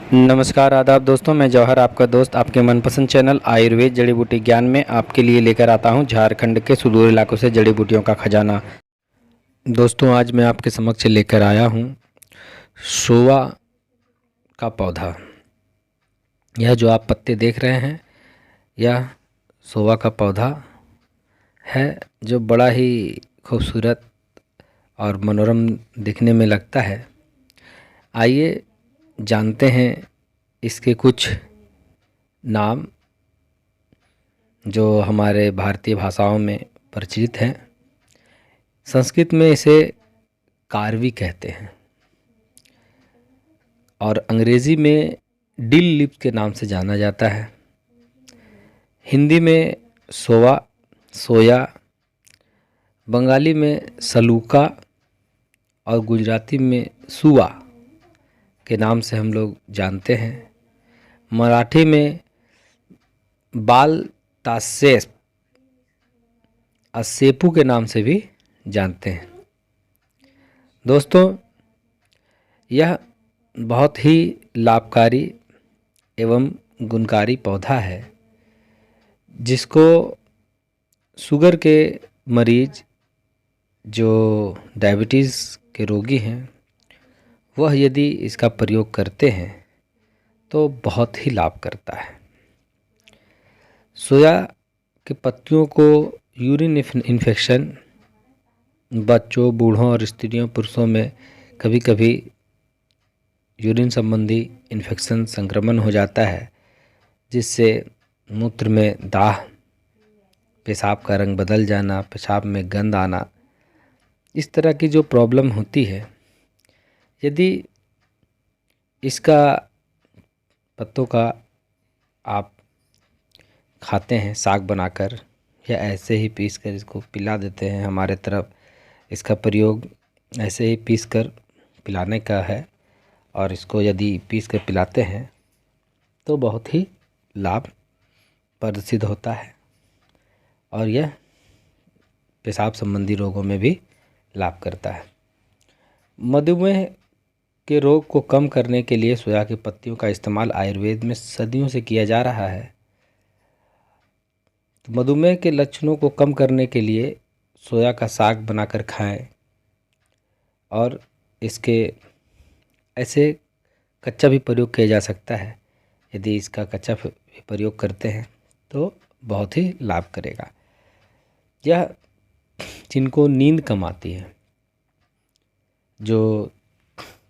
नमस्कार आदाब दोस्तों, मैं जौहर आपका दोस्त आपके मनपसंद चैनल आयुर्वेद जड़ी बूटी ज्ञान में आपके लिए लेकर आता हूं झारखंड के सुदूर इलाकों से जड़ी बूटियों का खजाना। दोस्तों, आज मैं आपके समक्ष लेकर आया हूं सोवा का पौधा। यह जो आप पत्ते देख रहे हैं, यह सोवा का पौधा है जो बड़ा ही खूबसूरत और मनोरम दिखने में लगता है। आइए जानते हैं इसके कुछ नाम जो हमारे भारतीय भाषाओं में प्रचलित हैं। संस्कृत में इसे कार्वी कहते हैं और अंग्रेज़ी में डिल लिप के नाम से जाना जाता है। हिंदी में सोवा, सोया, बंगाली में सलूका और गुजराती में सुवा के नाम से हम लोग जानते हैं। मराठी में बाल तासेप असेपू के नाम से भी जानते हैं। दोस्तों, यह बहुत ही लाभकारी एवं गुणकारी पौधा है जिसको शुगर के मरीज जो डायबिटीज़ के रोगी हैं वह यदि इसका प्रयोग करते हैं तो बहुत ही लाभ करता है। सोया के पत्तियों को यूरिन इन्फेक्शन बच्चों, बूढ़ों और स्त्रियों, पुरुषों में कभी कभी यूरिन संबंधी इन्फेक्शन संक्रमण हो जाता है जिससे मूत्र में दाह, पेशाब का रंग बदल जाना, पेशाब में गंध आना, इस तरह की जो प्रॉब्लम होती है, यदि इसका पत्तों का आप खाते हैं साग बनाकर या ऐसे ही पीस कर इसको पिला देते हैं, हमारे तरफ इसका प्रयोग ऐसे ही पीस कर पिलाने का है और इसको यदि पीस कर पिलाते हैं तो बहुत ही लाभप्रद सिद्ध होता है और यह पेशाब संबंधी रोगों में भी लाभ करता है। मधुमेह के रोग को कम करने के लिए सोया की पत्तियों का इस्तेमाल आयुर्वेद में सदियों से किया जा रहा है। तो मधुमेह के लक्षणों को कम करने के लिए सोया का साग बनाकर खाएं और इसके ऐसे कच्चा भी प्रयोग किया जा सकता है। यदि इसका कच्चा भी प्रयोग करते हैं तो बहुत ही लाभ करेगा। यह जिनको नींद कम आती है, जो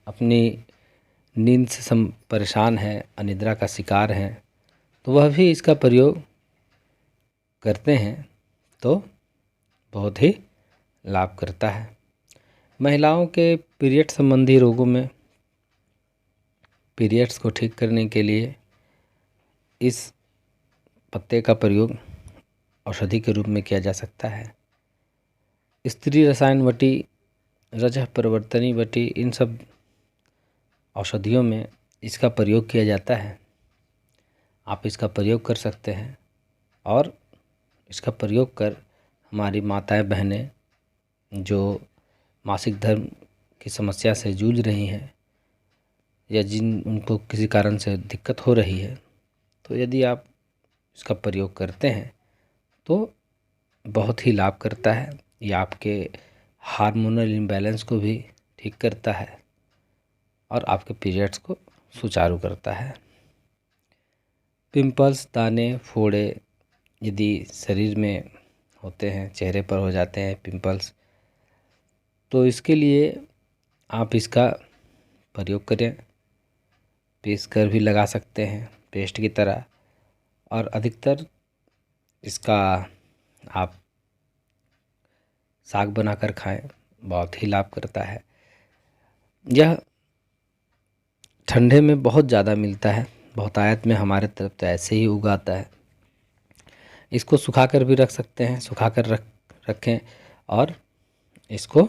अपनी नींद से परेशान है, अनिद्रा का शिकार हैं, तो वह भी इसका प्रयोग करते हैं तो बहुत ही लाभ करता है। महिलाओं के पीरियड संबंधी रोगों में पीरियड्स को ठीक करने के लिए इस पत्ते का प्रयोग औषधि के रूप में किया जा सकता है। स्त्री रसायन वटी, रजः परिवर्तनी वटी, इन सब औषधियों में इसका प्रयोग किया जाता है। आप इसका प्रयोग कर सकते हैं और इसका प्रयोग कर हमारी माताएं बहनें जो मासिक धर्म की समस्या से जूझ रही हैं या जिन उनको किसी कारण से दिक्कत हो रही है, तो यदि आप इसका प्रयोग करते हैं तो बहुत ही लाभ करता है। ये आपके हार्मोनल इम्बैलेंस को भी ठीक करता है और आपके पीरियड्स को सुचारू करता है। पिंपल्स, दाने, फोड़े यदि शरीर में होते हैं, चेहरे पर हो जाते हैं पिंपल्स, तो इसके लिए आप इसका प्रयोग करें। पीस कर भी लगा सकते हैं पेस्ट की तरह और अधिकतर इसका आप साग बनाकर खाएं, बहुत ही लाभ करता है। यह ठंडे में बहुत ज़्यादा मिलता है, बहुतायत में हमारे तरफ तो ऐसे ही उगाता है। इसको सुखाकर भी रख सकते हैं, सुखाकर रखें और इसको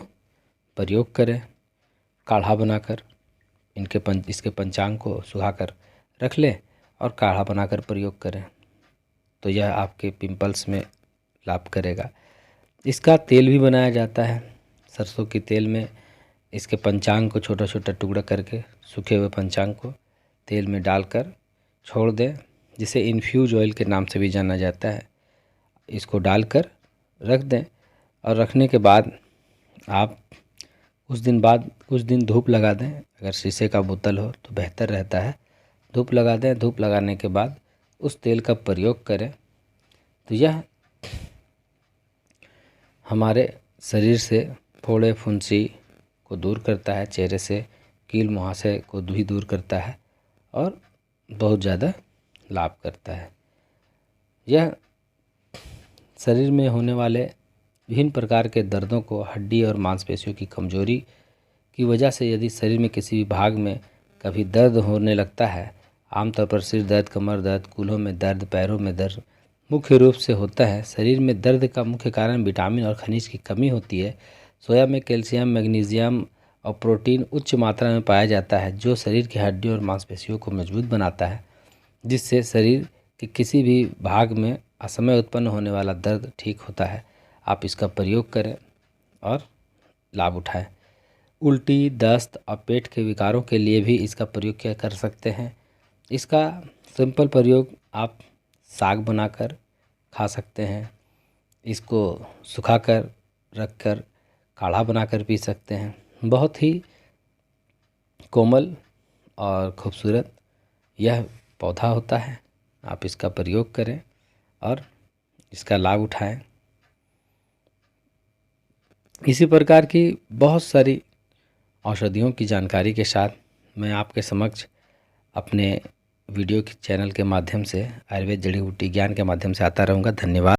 प्रयोग करें काढ़ा बनाकर। इसके पंचांग को सुखाकर रख लें और काढ़ा बनाकर प्रयोग करें तो यह आपके पिंपल्स में लाभ करेगा। इसका तेल भी बनाया जाता है। सरसों के तेल में इसके पंचांग को छोटा छोटा टुकड़ा करके, सूखे हुए पंचांग को तेल में डालकर छोड़ दें, जिसे इन्फ्यूज ऑयल के नाम से भी जाना जाता है। इसको डालकर रख दें और रखने के बाद आप कुछ दिन धूप लगा दें। अगर शीशे का बोतल हो तो बेहतर रहता है। धूप लगा दें। धूप लगाने के बाद उस तेल का प्रयोग करें तो यह हमारे शरीर से फोड़े फुंसी को दूर करता है, चेहरे से कील मुहासे को भी दूर करता है और बहुत ज़्यादा लाभ करता है। यह शरीर में होने वाले विभिन्न प्रकार के दर्दों को, हड्डी और मांसपेशियों की कमजोरी की वजह से यदि शरीर में किसी भी भाग में कभी दर्द होने लगता है, आमतौर पर सिर दर्द, कमर दर्द, कूल्हों में दर्द, पैरों में दर्द मुख्य रूप से होता है। शरीर में दर्द का मुख्य कारण विटामिन और खनिज की कमी होती है। सोया में कैल्शियम, मैग्नीशियम और प्रोटीन उच्च मात्रा में पाया जाता है, जो शरीर की हड्डियों और मांसपेशियों को मजबूत बनाता है, जिससे शरीर के किसी भी भाग में असमय उत्पन्न होने वाला दर्द ठीक होता है। आप इसका प्रयोग करें और लाभ उठाएं। उल्टी, दस्त और पेट के विकारों के लिए भी इसका प्रयोग क्या कर सकते हैं। इसका सिंपल प्रयोग आप साग बनाकर खा सकते हैं। इसको सुखाकर रखकर काढ़ा बनाकर पी सकते हैं। बहुत ही कोमल और खूबसूरत यह पौधा होता है। आप इसका प्रयोग करें और इसका लाभ उठाएं। इसी प्रकार की बहुत सारी औषधियों की जानकारी के साथ मैं आपके समक्ष अपने वीडियो के चैनल के माध्यम से, आयुर्वेद जड़ी बूटी ज्ञान के माध्यम से आता रहूँगा। धन्यवाद।